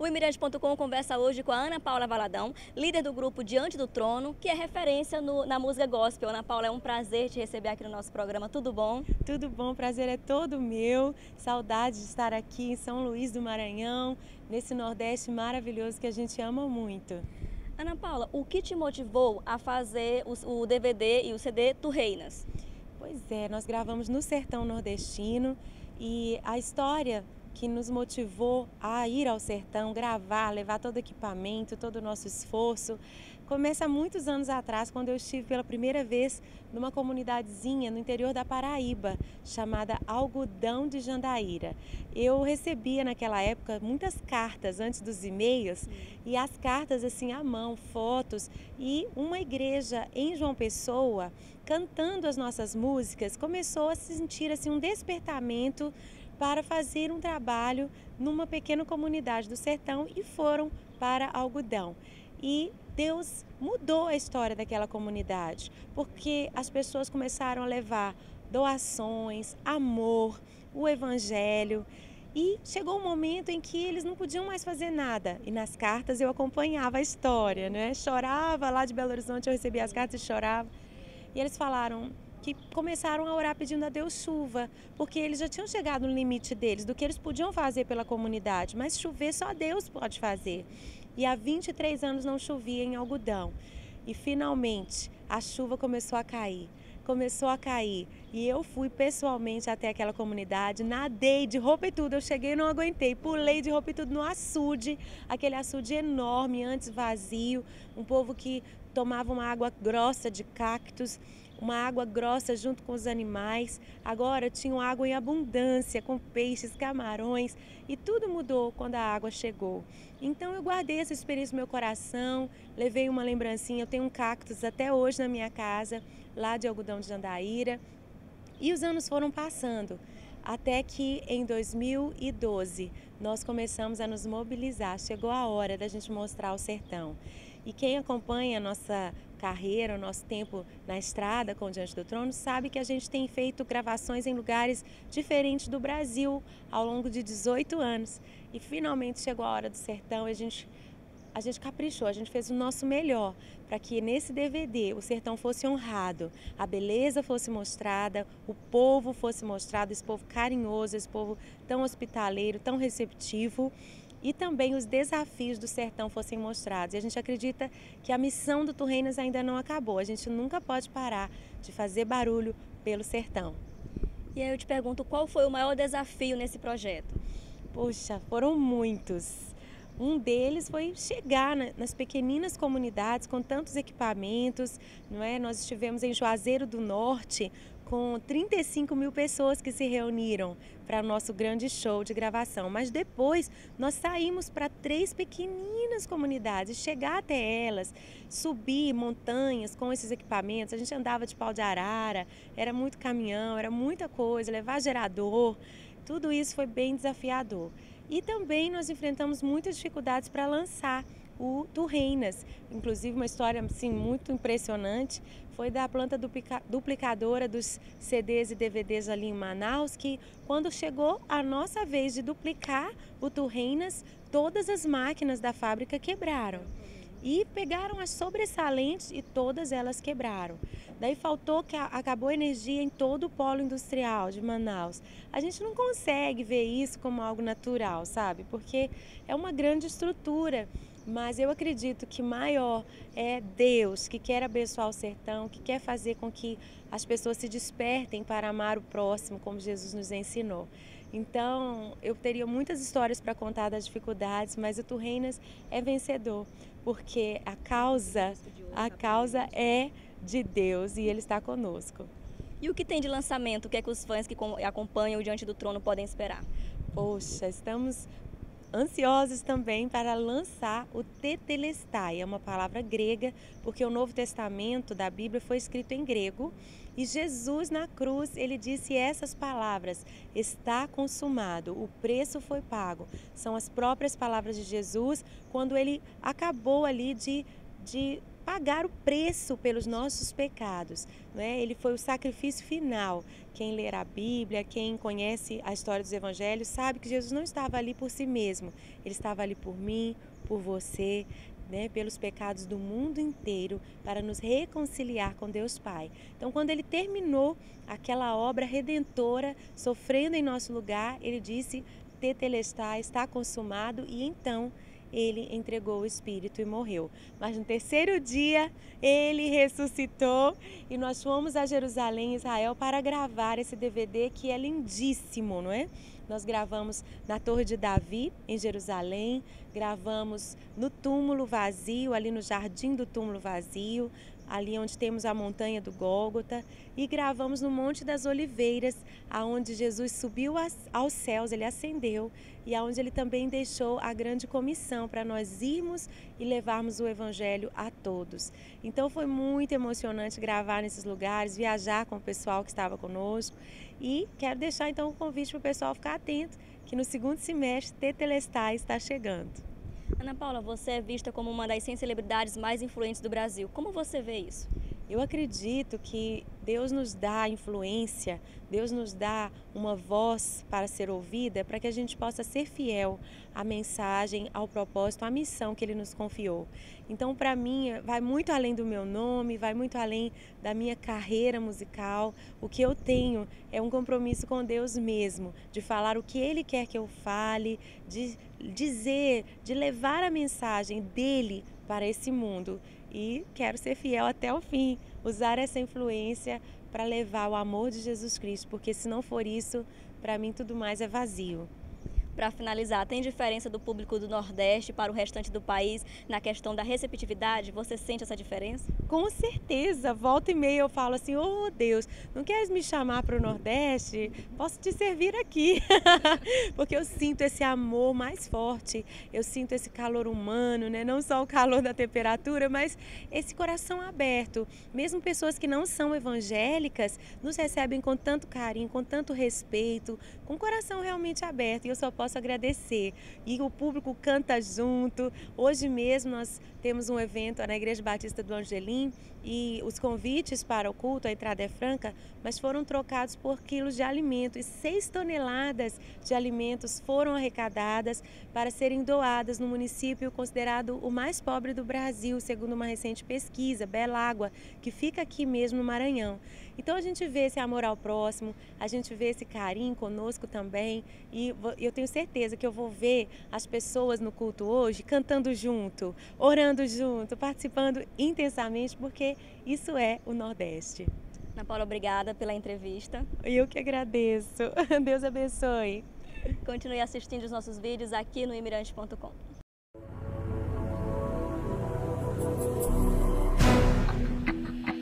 O Imirante.com conversa hoje com a Ana Paula Valadão, líder do grupo Diante do Trono, que é referência na música gospel. Ana Paula, é um prazer te receber aqui no nosso programa, tudo bom? Tudo bom, o prazer é todo meu. Saudade de estar aqui em São Luís do Maranhão, nesse Nordeste maravilhoso que a gente ama muito. Ana Paula, o que te motivou a fazer o DVD e o CD Tu Reinas? Pois é, nós gravamos no sertão nordestino e a história que nos motivou a ir ao sertão, gravar, levar todo o equipamento, todo o nosso esforço, começa há muitos anos atrás, quando eu estive pela primeira vez numa comunidadezinha no interior da Paraíba, chamada Algodão de Jandaíra. Eu recebia naquela época muitas cartas antes dos e-mails, e as cartas assim à mão, fotos, e uma igreja em João Pessoa, cantando as nossas músicas, começou a sentir assim um despertamento para fazer um trabalho numa pequena comunidade do sertão e foram para Algodão. E Deus mudou a história daquela comunidade, porque as pessoas começaram a levar doações, amor, o evangelho. E chegou um momento em que eles não podiam mais fazer nada. E nas cartas eu acompanhava a história, né? Chorava lá de Belo Horizonte, eu recebia as cartas e chorava. E eles falaram que começaram a orar pedindo a Deus chuva, porque eles já tinham chegado no limite deles, do que eles podiam fazer pela comunidade, mas chover só Deus pode fazer. E há 23 anos não chovia em Algodão. E finalmente a chuva começou a cair, e eu fui pessoalmente até aquela comunidade, nadei de roupa e tudo, eu cheguei e não aguentei, pulei de roupa e tudo no açude, aquele açude enorme, antes vazio, um povo que tomava uma água grossa de cactos, uma água grossa junto com os animais. Agora tinham água em abundância, com peixes, camarões, e tudo mudou quando a água chegou. Então eu guardei essa experiência no meu coração, levei uma lembrancinha, eu tenho um cactus até hoje na minha casa, lá de Algodão de Jandaíra, e os anos foram passando. Até que em 2012 nós começamos a nos mobilizar, chegou a hora da gente mostrar o sertão. E quem acompanha a nossa carreira, o nosso tempo na estrada com Diante do Trono, sabe que a gente tem feito gravações em lugares diferentes do Brasil ao longo de 18 anos. E finalmente chegou a hora do sertão e a gente caprichou, a gente fez o nosso melhor para que nesse DVD o sertão fosse honrado, a beleza fosse mostrada, o povo fosse mostrado, esse povo carinhoso, esse povo tão hospitaleiro, tão receptivo, e também os desafios do sertão fossem mostrados. E a gente acredita que a missão do Tu Reinas ainda não acabou, a gente nunca pode parar de fazer barulho pelo sertão. E aí eu te pergunto, qual foi o maior desafio nesse projeto? Puxa, foram muitos. Um deles foi chegar nas pequeninas comunidades com tantos equipamentos, não é? Nós estivemos em Juazeiro do Norte com 35 mil pessoas que se reuniram para o nosso grande show de gravação. Mas depois nós saímos para 3 pequeninas comunidades, chegar até elas, subir montanhas com esses equipamentos. A gente andava de pau de arara, era muito caminhão, era muita coisa, levar gerador. Tudo isso foi bem desafiador. E também nós enfrentamos muitas dificuldades para lançar o Tu Reinas. Inclusive uma história assim, muito impressionante foi da planta duplicadora dos CDs e DVDs ali em Manaus, que quando chegou a nossa vez de duplicar o Tu Reinas, todas as máquinas da fábrica quebraram. E pegaram as sobressalentes e todas elas quebraram. Daí acabou a energia em todo o polo industrial de Manaus. A gente não consegue ver isso como algo natural, sabe? Porque é uma grande estrutura, mas eu acredito que maior é Deus, que quer abençoar o sertão, que quer fazer com que as pessoas se despertem para amar o próximo, como Jesus nos ensinou. Então, eu teria muitas histórias para contar das dificuldades, mas o Tu Reinas é vencedor, porque a causa é de Deus e Ele está conosco. E o que tem de lançamento? O que é que os fãs que acompanham o Diante do Trono podem esperar? Poxa, estamos ansiosos também para lançar o Tetelestai, é uma palavra grega, porque o Novo Testamento da Bíblia foi escrito em grego, e Jesus na cruz, ele disse essas palavras: está consumado, o preço foi pago. São as próprias palavras de Jesus quando ele acabou ali de pagar o preço pelos nossos pecados, não é? Ele foi o sacrifício final. Quem ler a Bíblia, quem conhece a história dos evangelhos, sabe que Jesus não estava ali por si mesmo, ele estava ali por mim, por você, né, pelos pecados do mundo inteiro, para nos reconciliar com Deus Pai. Então, quando ele terminou aquela obra redentora, sofrendo em nosso lugar, ele disse: Tetelestai, está consumado, e então ele entregou o Espírito e morreu. Mas no terceiro dia ele ressuscitou e nós fomos a Jerusalém, Israel, para gravar esse DVD que é lindíssimo, não é? Nós gravamos na Torre de Davi, em Jerusalém, gravamos no túmulo vazio, ali no jardim do túmulo vazio, ali onde temos a montanha do Gólgota, e gravamos no Monte das Oliveiras, aonde Jesus subiu aos céus, ele ascendeu, e aonde ele também deixou a grande comissão para nós irmos e levarmos o evangelho a todos. Então foi muito emocionante gravar nesses lugares, viajar com o pessoal que estava conosco, e quero deixar então o convite para o pessoal ficar atento, que no segundo semestre Tetelestai está chegando. Ana Paula, você é vista como uma das 100 celebridades mais influentes do Brasil. Como você vê isso? Eu acredito que Deus nos dá influência, Deus nos dá uma voz para ser ouvida, para que a gente possa ser fiel à mensagem, ao propósito, à missão que Ele nos confiou. Então, para mim, vai muito além do meu nome, vai muito além da minha carreira musical. O que eu tenho é um compromisso com Deus mesmo, de falar o que Ele quer que eu fale, de dizer, de levar a mensagem dEle para esse mundo. E quero ser fiel até o fim, usar essa influência para levar o amor de Jesus Cristo, porque se não for isso, para mim tudo mais é vazio. Para finalizar, tem diferença do público do Nordeste para o restante do país na questão da receptividade? Você sente essa diferença? Com certeza, volta e meia eu falo assim: oh Deus, não queres me chamar para o Nordeste? Posso te servir aqui. Porque eu sinto esse amor mais forte, eu sinto esse calor humano, né? Não só o calor da temperatura, mas esse coração aberto. Mesmo pessoas que não são evangélicas nos recebem com tanto carinho, com tanto respeito, com o coração realmente aberto, e eu só posso agradecer. E o público canta junto. Hoje mesmo nós temos um evento na Igreja Batista do Angelim e os convites para o culto, a entrada é franca, mas foram trocados por quilos de alimento, e 6 toneladas de alimentos foram arrecadadas para serem doadas no município considerado o mais pobre do Brasil, segundo uma recente pesquisa, Belágua, que fica aqui mesmo no Maranhão. Então a gente vê esse amor ao próximo, a gente vê esse carinho conosco também, e eu tenho certeza que eu vou ver as pessoas no culto hoje cantando junto, orando junto, participando intensamente, porque isso é o Nordeste. Ana Paula, obrigada pela entrevista. Eu que agradeço. Deus abençoe. Continue assistindo os nossos vídeos aqui no imirante.com.